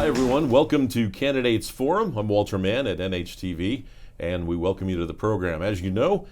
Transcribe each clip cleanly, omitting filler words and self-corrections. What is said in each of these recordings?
Hi everyone, welcome to Candidates Forum. I'm Walter Mann at NHTV, and we welcome you to the program. As you know,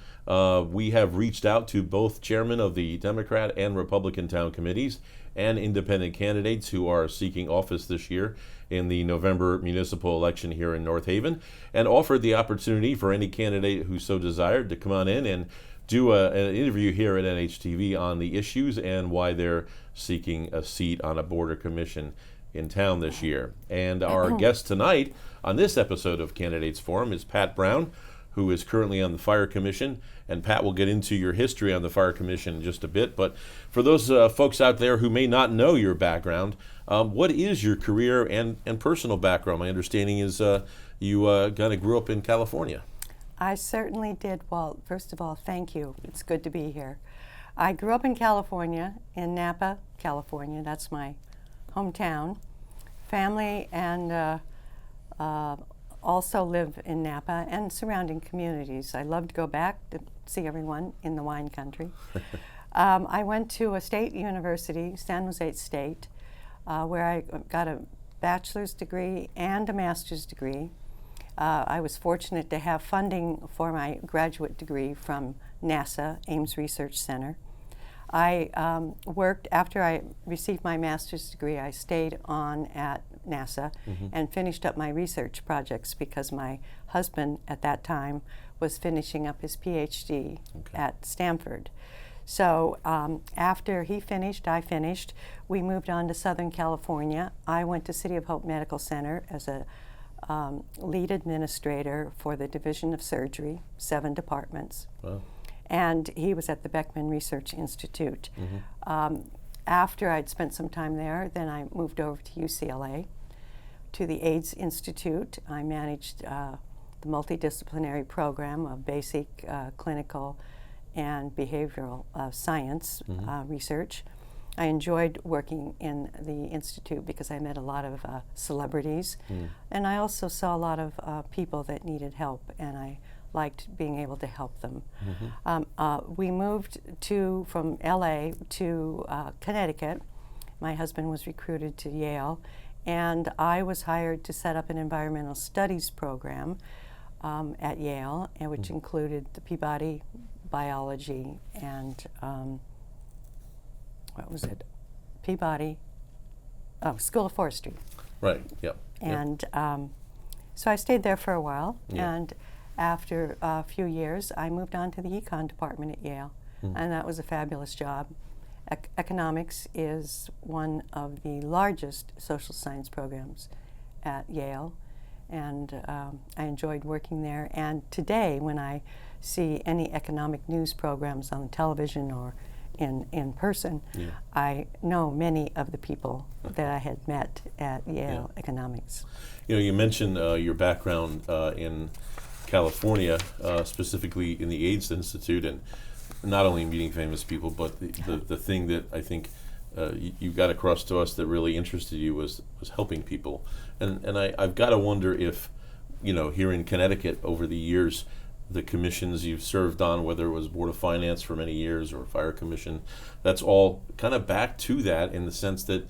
we have reached out to both chairmen of the Democrat and Republican town committees and independent candidates who are seeking office this year in the November municipal election here in North Haven, and offered the opportunity for any candidate who so desired to come on in and do an interview here at NHTV on the issues and why they're seeking a seat on a board or commission in town this year. And our guest tonight on this episode of Candidates Forum is Pat Brown, who is currently on the Fire Commission. And Pat, will get into your history on the Fire Commission in just a bit. But for those folks out there who may not know your background, what is your career and personal background? My understanding is you kind of grew up in California. I certainly did, Walt. First of all, thank you. It's good to be here. I grew up in California, in Napa, California. That's my hometown. Family and also live in Napa and surrounding communities. I love to go back to see everyone in the wine country. I went to a state university, San Jose State, where I got a bachelor's degree and a master's degree. I was fortunate to have funding for my graduate degree from NASA, Ames Research Center. I worked, after I received my master's degree, I stayed on at NASA and finished up my research projects because my husband at that time was finishing up his PhD at Stanford. So after he finished, I finished. We moved on to Southern California. I went to City of Hope Medical Center as a lead administrator for the Division of Surgery, 7 departments. Wow. And he was at the Beckman Research Institute. After I'd spent some time there, then I moved over to UCLA, to the AIDS Institute. I managed the multidisciplinary program of basic clinical and behavioral science research. I enjoyed working in the Institute because I met a lot of celebrities, and I also saw a lot of people that needed help, and I liked being able to help them. We moved from LA to Connecticut. My husband was recruited to Yale, and I was hired to set up an environmental studies program at Yale, and which included the Peabody biology and School of Forestry. Right, yep. And so I stayed there for a while, and after a few years, I moved on to the econ department at Yale, and that was a fabulous job. Economics is one of the largest social science programs at Yale, and I enjoyed working there. And today, when I see any economic news programs on television or in person, I know many of the people that I had met at Yale Economics. You know, you mentioned your background in California, specifically in the AIDS Institute, and not only meeting famous people, but the thing that I think you got across to us that really interested you was helping people. And I've got to wonder if, you know, here in Connecticut over the years, the commissions you've served on, whether it was Board of Finance for many years or Fire Commission, that's all kind of back to that in the sense that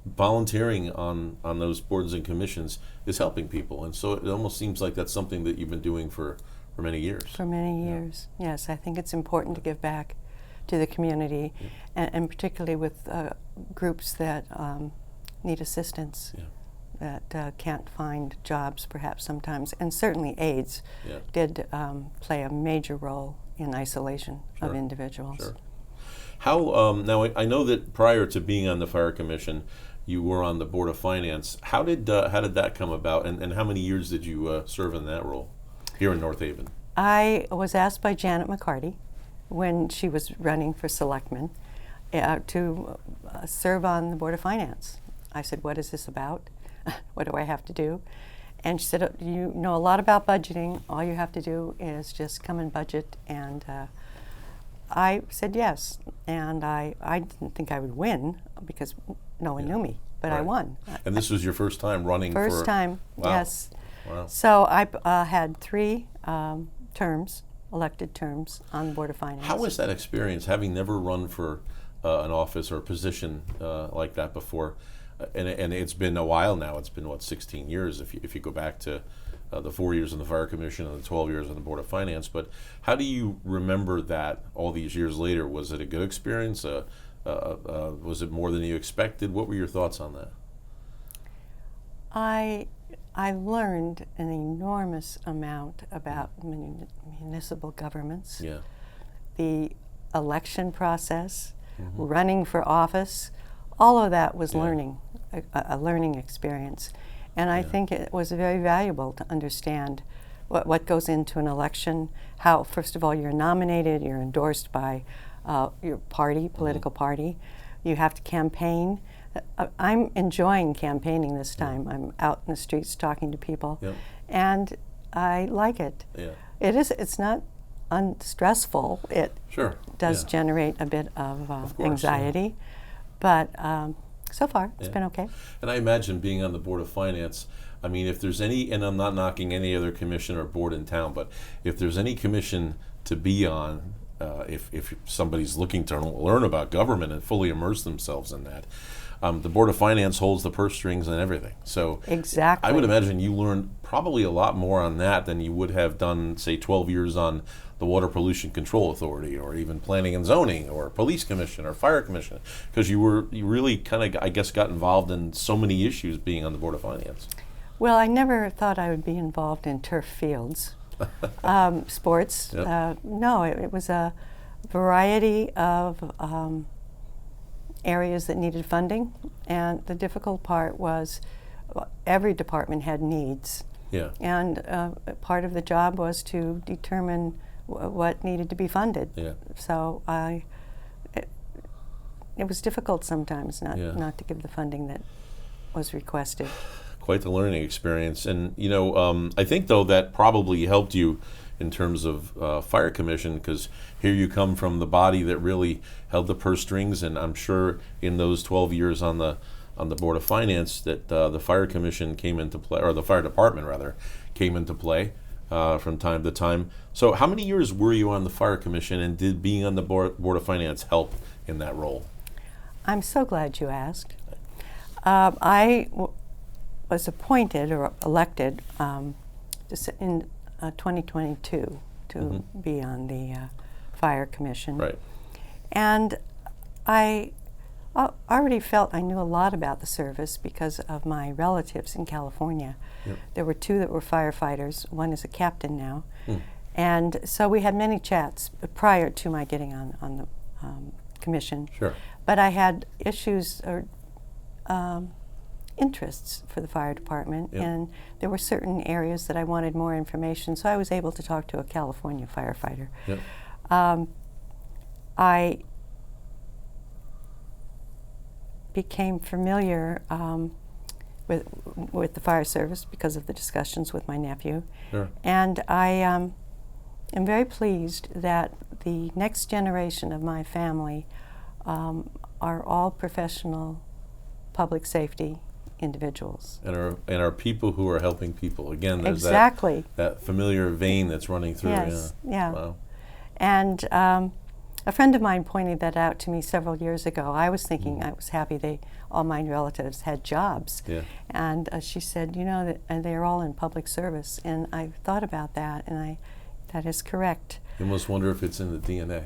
volunteering on those boards and commissions is helping people. And so it almost seems like that's something that you've been doing for many years. For many years, yes. I think it's important to give back to the community, and particularly with groups that need assistance, that can't find jobs perhaps sometimes. And certainly AIDS did play a major role in isolation of individuals. Sure. How, now I know that prior to being on the Fire Commission, you were on the Board of Finance. How did that come about, and how many years did you serve in that role here in North Haven? I was asked by Janet McCarty when she was running for selectman to serve on the Board of Finance. I said, what is this about? What do I have to do? And she said, you know a lot about budgeting. All you have to do is just come and budget. And I said yes. And I didn't think I would win because no one knew me, but I won. And this was your first time running for... First time, yes. Wow. So I had 3 terms, elected terms on the Board of Finance. How was that experience, having never run for an office or a position like that before? and it's been a while now. It's been, what, 16 years if you go back to the 4 years in the Fire Commission and the 12 years on the Board of Finance. But how do you remember that all these years later? Was it a good experience? Was it more than you expected? What were your thoughts on that? I learned an enormous amount about municipal governments, Yeah. the election process, running for office. All of that was learning, a learning experience. And I think it was very valuable to understand what goes into an election, how, first of all, you're nominated, you're endorsed by your party, political party. You have to campaign. I'm enjoying campaigning this time. I'm out in the streets talking to people, and I like it. Yeah. It's not unstressful. It Sure. does generate a bit of anxiety, but so far it's been okay. And I imagine being on the Board of Finance, I mean, if there's any, and I'm not knocking any other commission or board in town, but if there's any commission to be on, if somebody's looking to learn about government and fully immerse themselves in that, the Board of Finance holds the purse strings and everything. So Exactly. I would imagine you learned probably a lot more on that than you would have done, say, 12 years on the Water Pollution Control Authority, or even Planning and Zoning, or Police Commission, or Fire Commission, because you really kind of, I guess, got involved in so many issues being on the Board of Finance. Well, I never thought I would be involved in turf fields, sports. No, it was a variety of areas that needed funding, and the difficult part was every department had needs. Yeah. And part of the job was to determine what needed to be funded. Yeah. So it was difficult sometimes not to give the funding that was requested. Quite the learning experience. And, I think, though, that probably helped you in terms of Fire Commission, because here you come from the body that really held the purse strings, and I'm sure in those 12 years on the Board of Finance that the Fire Commission came into play, or the Fire Department, rather, came into play from time to time. So how many years were you on the Fire Commission, and did being on the Board of Finance help in that role? I'm so glad you asked. I was appointed or elected just in 2022 to be on the Fire Commission. Right. And I already felt I knew a lot about the service because of my relatives in California. Yep. There were two that were firefighters. One is a captain now. And so we had many chats prior to my getting on the commission. Sure. But I had issues or interests for the fire department, and there were certain areas that I wanted more information, so I was able to talk to a California firefighter. Yep. I became familiar with the fire service because of the discussions with my nephew. Sure. And I am very pleased that the next generation of my family are all professional public safety individuals. And are people who are helping people. Again, there's exactly. that familiar vein that's running through. Yes, yeah. Wow. And a friend of mine pointed that out to me several years ago. I was thinking, I was happy all my relatives had jobs. Yeah. And she said, that they're all in public service. And I thought about that, and that is correct. You almost wonder if it's in the DNA.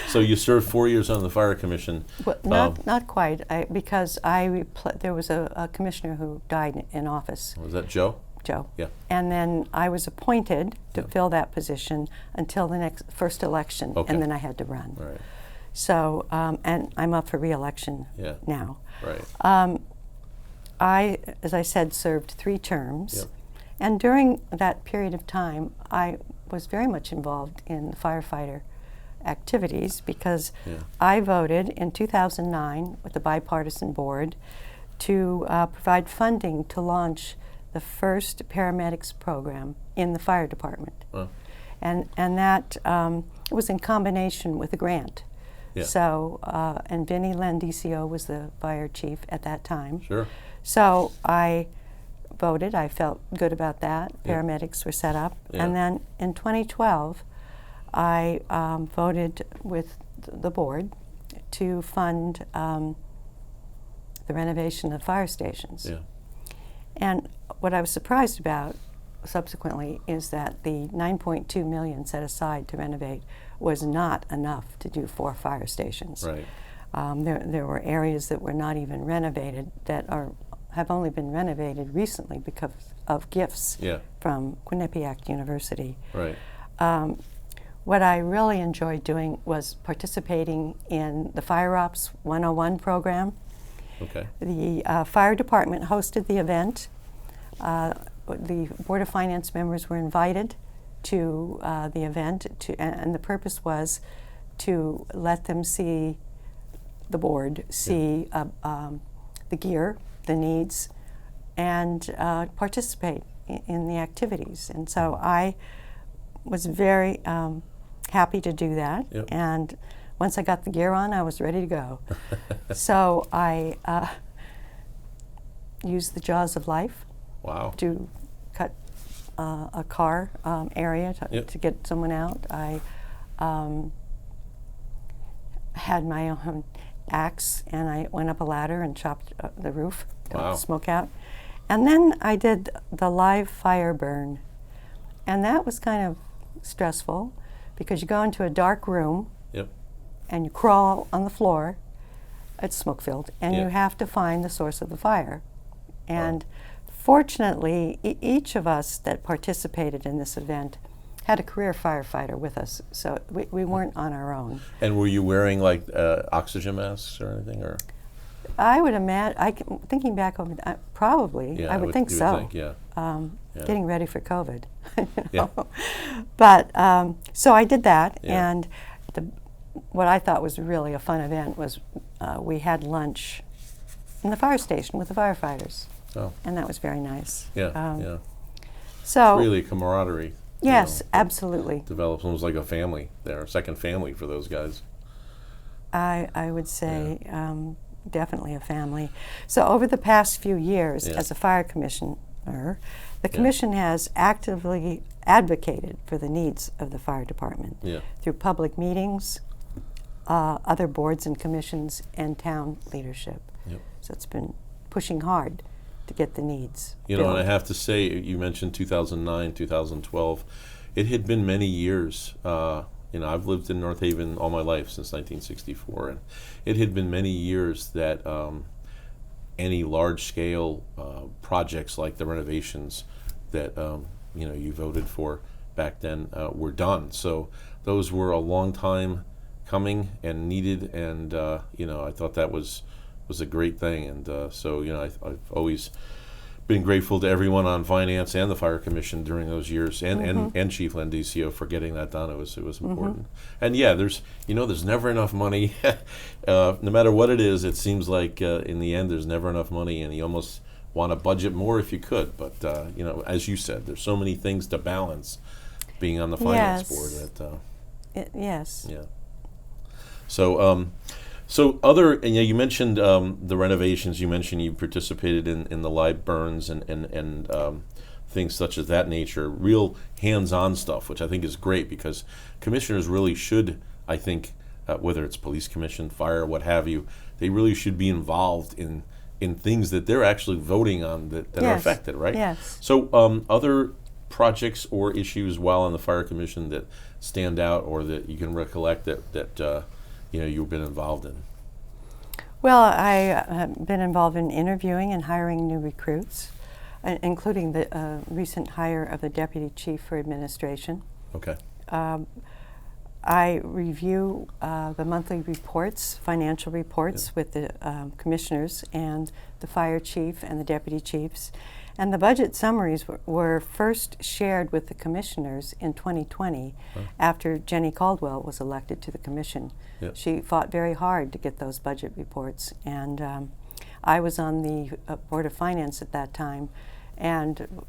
So you served 4 years on the Fire Commission. Well, not quite, because there was a commissioner who died in office. Was that Joe? Joe. Yeah. And then I was appointed to fill that position until the first election, and then I had to run. Right. So, and I'm up for re-election now. Right. I, as I said, served 3 terms. Yep. And during that period of time, I was very much involved in the firefighter activities because I voted in 2009 with the bipartisan board to provide funding to launch the first paramedics program in the fire department. Wow. And that was in combination with a grant. Yeah. So, and Vinnie Landicio was the fire chief at that time. Sure. So I voted. I felt good about that. Paramedics were set up. Yeah. And then in 2012, I voted with the board to fund the renovation of fire stations. Yeah. And what I was surprised about subsequently is that the $9.2 million set aside to renovate was not enough to do 4 fire stations. Right. There were areas that were not even renovated that have only been renovated recently because of gifts from Quinnipiac University. Right. What I really enjoyed doing was participating in the Fire Ops 101 program. Okay. The fire department hosted the event. The Board of Finance members were invited to the event, and the purpose was to let them see, the board see the gear, the needs, and participate in the activities. And so I was very happy to do that. Yep. And once I got the gear on, I was ready to go. So I used the jaws of life. Wow. To cut a car area to get someone out. I had my own axe, and I went up a ladder and chopped the roof, got the smoke out. And then I did the live fire burn. And that was kind of stressful because you go into a dark room and you crawl on the floor. It's smoke-filled, and you have to find the source of the fire. And fortunately, each of us that participated in this event had a career firefighter with us, so we weren't on our own. And were you wearing like oxygen masks or anything, or? I would imagine. Thinking back over, probably. Yeah, I would think so. Getting ready for COVID. But so I did that, and what I thought was really a fun event was we had lunch in the fire station with the firefighters. Oh. And that was very nice. So really camaraderie. Yes, absolutely. Develops almost like a family there, a second family for those guys. I would say definitely a family. So over the past few years, as a fire commissioner, the commission has actively advocated for the needs of the fire department through public meetings, other boards and commissions, and town leadership. So it's been pushing hard to get the needs. You know, and I have to say, you mentioned 2009, 2012. It had been many years. I've lived in North Haven all my life since 1964, and it had been many years that any large-scale projects like the renovations that you voted for back then were done. So those were a long time coming and needed, and I thought that was a great thing. And I've always been grateful to everyone on finance and the fire commission during those years, and Chief Landicio for getting that done. It was important. And there's never enough money. No matter what it is, it seems like in the end there's never enough money, and you almost want to budget more if you could. But as you said, there's so many things to balance being on the finance board. So other, and you mentioned the renovations. You mentioned you participated in the live burns and things such as that nature. Real hands-on stuff, which I think is great because commissioners really should, I think, whether it's police commission, fire, what have you, they really should be involved in things that they're actually voting on that are affected, right? Yes. So other projects or issues while on the fire commission that stand out or that you can recollect that you've been involved in? Well, I have been involved in interviewing and hiring new recruits, including the recent hire of the Deputy Chief for Administration. Okay. I review the monthly reports, financial reports with the commissioners and the fire chief and the deputy chiefs. And the budget summaries were first shared with the commissioners in 2020 after Jenny Caldwell was elected to the commission. Yep. She fought very hard to get those budget reports. And I was on the Board of Finance at that time and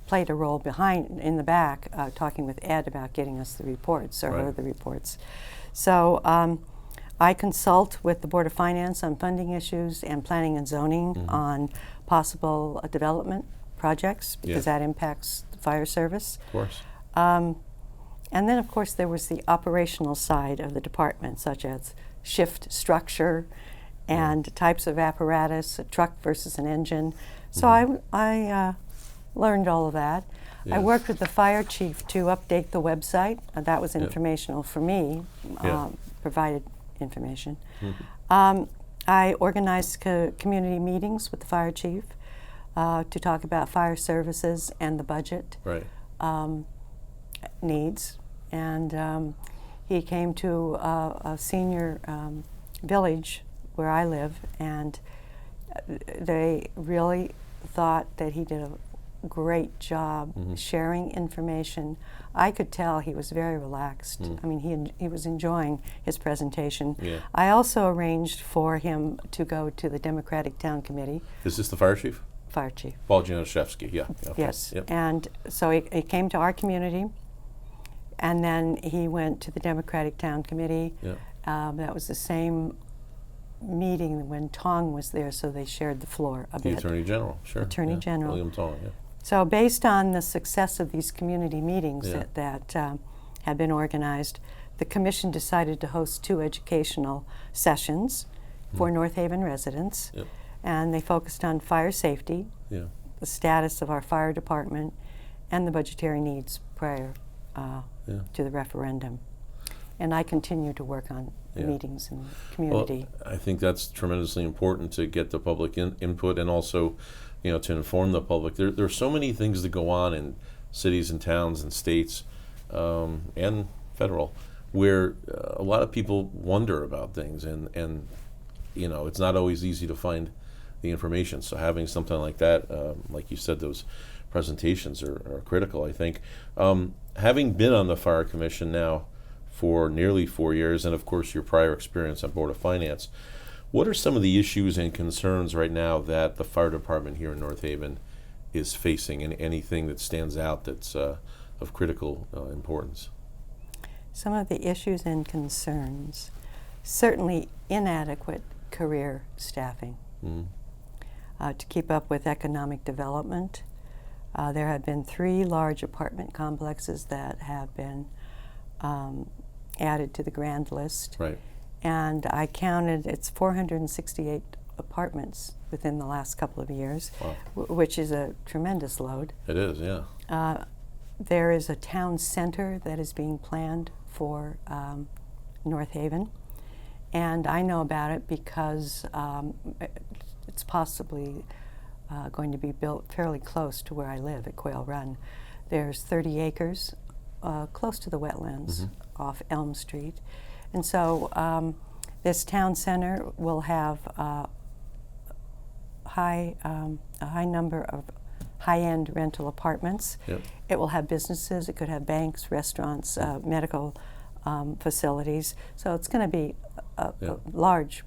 played a role in the back, talking with Ed about getting us the reports, or her the reports. So I consult with the Board of Finance on funding issues and planning and zoning on possible development projects, because that impacts the fire service. Of course. And then, of course, there was the operational side of the department, such as shift structure and types of apparatus, a truck versus an engine. So I learned all of that. I Yeah. worked with the fire chief to update the website. That was informational for me, Yeah. provided information. Mm-hmm. I organized community meetings with the fire chief to talk about fire services and the budget Right. needs. And he came to a senior village where I live, and they really thought that he did a great job sharing information. I could tell he was very relaxed. I mean, he was enjoying his presentation. Yeah. I also arranged for him to go to the Democratic Town Committee, Is this the fire chief? fire chief. Paul Januszewski, yeah. Okay. Yes. Yep. And so he came to our community, and then he went to the Democratic Town Committee. Yeah. That was the same meeting when Tong was there, so they shared the floor a The bit. Attorney General, sure. Attorney yeah. General. William Tong, yeah. So based on the success of these community meetings Yeah. that had been organized, the commission decided to host 2 educational sessions for North Haven residents. Yep. And they focused on fire safety, Yeah. the status of our fire department, and the budgetary needs prior Yeah. to the referendum. And I continue to work on Yeah. meetings in the Well, community. I think that's tremendously important to get the public input, and also, to inform the public. There are so many things that go on in cities and towns and states and federal, where a lot of people wonder about things, and it's not always easy to find the information. So having something like that, like you said, those presentations are critical, I think. Having been on the Fire Commission now for nearly 4 years, and of course your prior experience on Board of Finance, what are some of the issues and concerns right now that the fire department here in North Haven is facing, and anything that stands out that's of critical importance? Some of the issues and concerns, certainly inadequate career staffing to keep up with economic development. There have been 3 large apartment complexes that have been added to the grand list. Right. And I counted, it's 468 apartments within the last couple of years, Wow. which is a tremendous load. It is, yeah. There is a town center that is being planned for North Haven, and I know about it because it's possibly going to be built fairly close to where I live at Quail Run. There's 30 acres close to the wetlands off Elm Street, and so this town center will have a high number of high-end rental apartments. Yep. It will have businesses. It could have banks, restaurants, medical facilities. So it's going to be a large.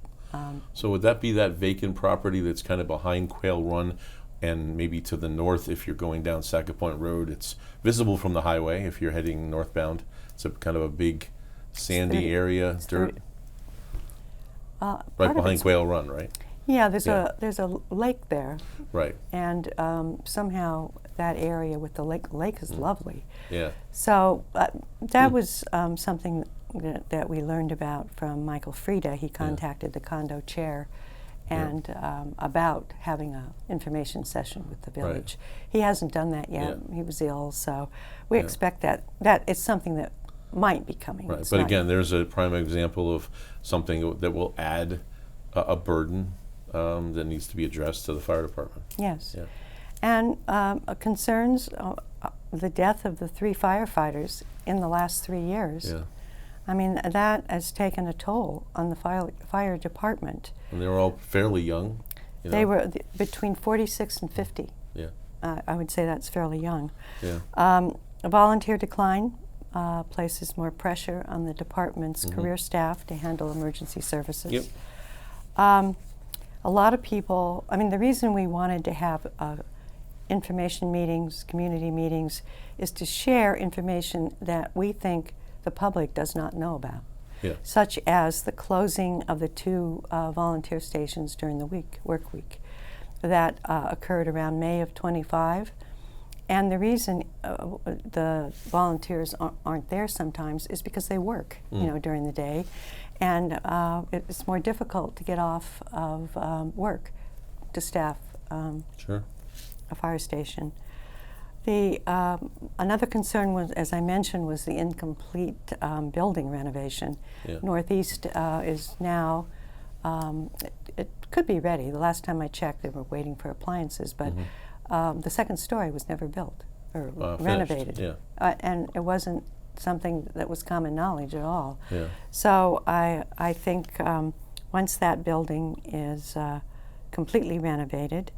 So would that be that vacant property that's kind of behind Quail Run, and maybe to the north if you're going down Sackett Point Road? It's visible from the highway if you're heading northbound. It's a kind of a big sandy area, dirt, Part right of behind it's- Quail Run, right? Yeah, there's Yeah. there's a lake there, Right, and somehow that area with the lake is lovely. yeah, So that was something that we learned about from Michael Frieda. He contacted the condo chair and about having an information session with the village. He hasn't done that yet. Yeah. He was ill, so we expect that it's something that might be coming. right. It's But not- again, there's a prime example of something that will add a burden that needs to be addressed to the fire department. Yes. Yeah. And concerns the death of the 3 firefighters in the last 3 years. Yeah, I mean, that has taken a toll on the fire department. and they were all fairly young. They were between 46 and 50. Yeah, I would say that's fairly young. yeah, A volunteer decline places more pressure on the department's career staff to handle emergency services. Yep. A lot of people, I mean, the reason we wanted to have information meetings, community meetings, is to share information that we think the public does not know about, yeah, such as the closing of the 2 volunteer stations during the work week that occurred around May of '25. And the reason the volunteers aren't there sometimes is because they work, during the day, and it's more difficult to get off of work to staff Sure. a fire station. The another concern was, as I mentioned, was the incomplete building renovation. Yeah. Northeast is now, it could be ready. The last time I checked, they were waiting for appliances, but the second story was never built or Finished, renovated. yeah. And it wasn't something that was common knowledge at all. Yeah. So I think once that building is completely renovated,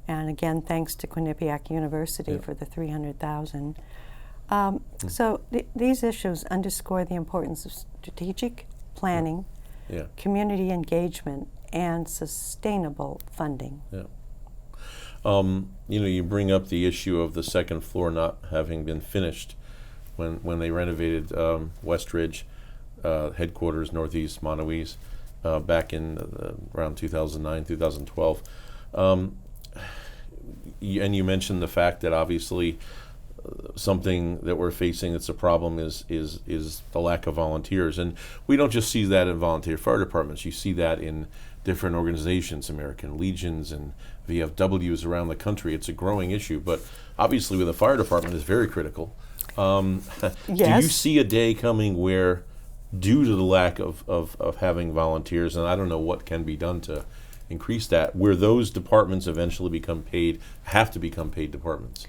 and again, thanks to Quinnipiac University for the $300,000. So these issues underscore the importance of strategic planning, Yeah. community engagement, and sustainable funding. Yeah. You bring up the issue of the second floor not having been finished when they renovated Westridge headquarters, Northeast Monowese, back in around 2009, 2012. And you mentioned the fact that obviously something that we're facing that's a problem is the lack of volunteers. And we don't just see that in volunteer fire departments. You see that in different organizations, American Legions and VFWs around the country. It's a growing issue, but obviously with the fire department it's very critical. Yes. Do you see a day coming where, due to the lack of having volunteers, and I don't know what can be done to increase that, where those departments eventually have to become paid departments?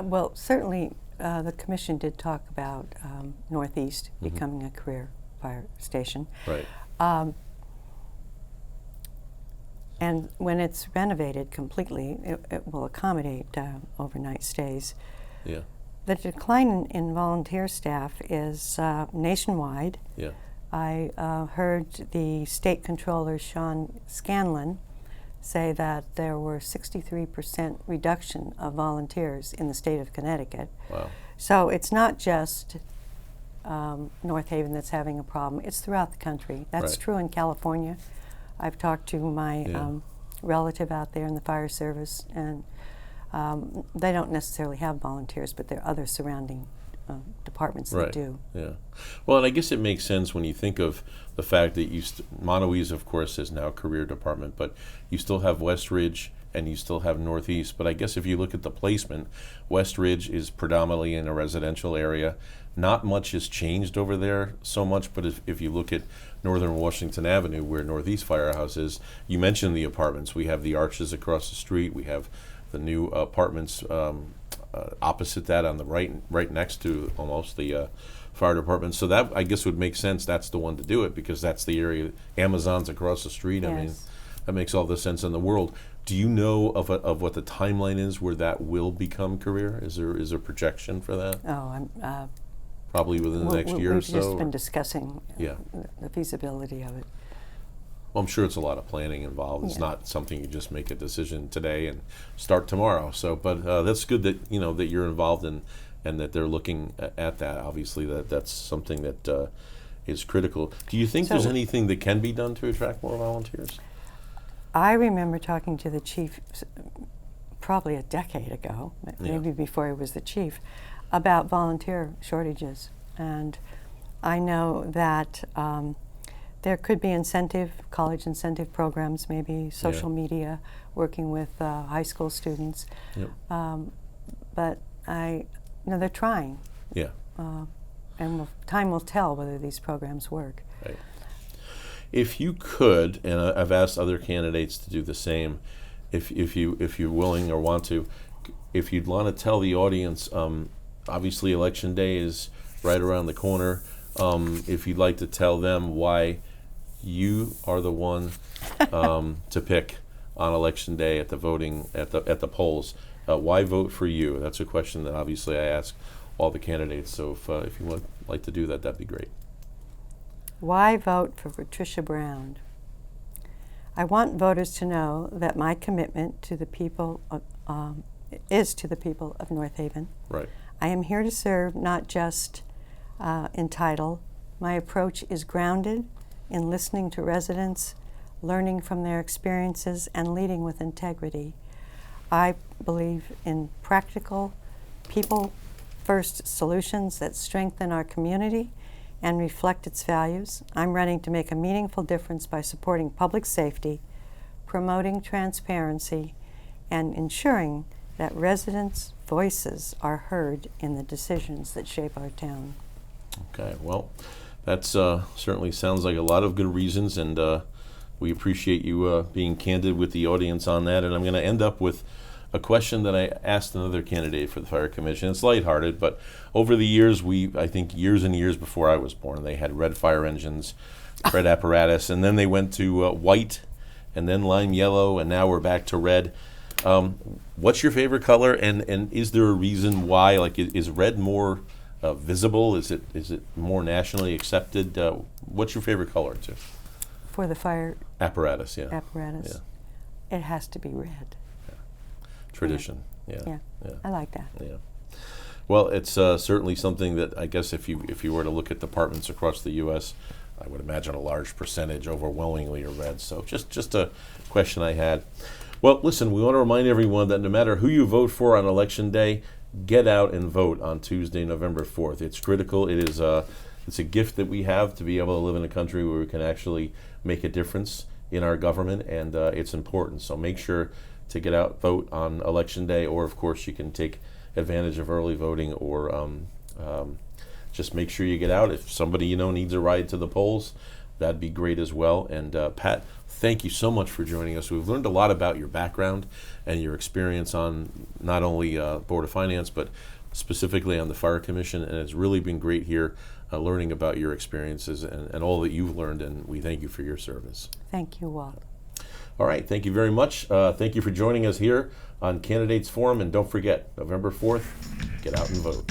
Well, certainly the commission did talk about Northeast becoming a career fire station. Right. And when it's renovated completely, it will accommodate overnight stays. Yeah. The decline in volunteer staff is nationwide. Yeah. I heard the state controller, Sean Scanlon, say that there were 63% reduction of volunteers in the state of Connecticut. Wow. So it's not just North Haven that's having a problem. It's throughout the country. That's Right. true in California. I've talked to my Yeah. relative out there in the fire service, and they don't necessarily have volunteers, but there are other surrounding departments that Right. do. Yeah. Well, and I guess it makes sense when you think of the fact that Monowese, of course, is now a career department, but you still have Westridge and you still have Northeast. But I guess if you look at the placement, Westridge is predominantly in a residential area. Not much has changed over there so much, but if you look at Northern Washington Avenue, where Northeast Firehouse is, you mentioned the apartments. We have the Arches across the street. We have the new apartments opposite that on the right next to almost the fire department. So that, I guess, would make sense. That's the one to do it because that's the area. Amazon's across the street. I mean, Yes. that makes all the sense in the world. Do you know of what the timeline is where that will become career? Is there projection for that? Oh, Probably within the next year or we've so? just been discussing Yeah. the feasibility of it. Well, I'm sure it's a lot of planning involved. It's Yeah. not something you just make a decision today and start tomorrow. So, but that's good that that you're involved in, and that they're looking at that. Obviously, that's something that is critical. Do you think there's So- anything that can be done to attract more volunteers? I remember talking to the chief probably a decade ago, maybe before he was the chief, about volunteer shortages. And I know that there could be college incentive programs, maybe social media, working with high school students. Yep. But they're trying. Yeah. And time will tell whether these programs work. Right. If you could, and I've asked other candidates to do the same, if you're willing or want to, if you'd want to tell the audience, obviously Election Day is right around the corner. If you'd like to tell them why you are the one to pick on Election Day at the voting at the polls, why vote for you? That's a question that obviously I ask all the candidates. So if you would like to do that, that'd be great. Why vote for Patricia Brown? I want voters to know that my commitment to the people is to the people of North Haven. Right. I am here to serve, not just in title. My approach is grounded in listening to residents, learning from their experiences, and leading with integrity. I believe in practical, people-first solutions that strengthen our community and reflect its values. I'm running to make a meaningful difference by supporting public safety, promoting transparency, and ensuring that residents' voices are heard in the decisions that shape our town. Okay, well, that's certainly sounds like a lot of good reasons, and we appreciate you being candid with the audience on that. And I'm going to end up with a question that I asked another candidate for the Fire Commission. It's lighthearted, but over the years, I think years and years before I was born, they had red fire engines, red apparatus, and then they went to white, and then lime yellow, and now we're back to red. What's your favorite color, and is there a reason why? Like, is red more visible? Is it more nationally accepted? What's your favorite color, too? For the fire Apparatus, yeah. apparatus, it has to be red. Tradition, yeah. I like that. Yeah. Well, it's certainly something that I guess if you were to look at departments across the U.S., I would imagine a large percentage overwhelmingly are red. So just a question I had. Well, listen, we want to remind everyone that no matter who you vote for on Election Day, get out and vote on Tuesday, November 4th. It's critical. It's a gift that we have to be able to live in a country where we can actually make a difference in our government, and it's important. So make sure to get out, vote on Election Day, or of course you can take advantage of early voting, or just make sure you get out. If somebody needs a ride to the polls, that'd be great as well. And Pat, thank you so much for joining us. We've learned a lot about your background and your experience on not only Board of Finance, but specifically on the Fire Commission, and it's really been great here learning about your experiences and all that you've learned, and we thank you for your service. Thank you, Walt. All right, thank you very much. Thank you for joining us here on Candidates Forum, and don't forget, November 4th, get out and vote.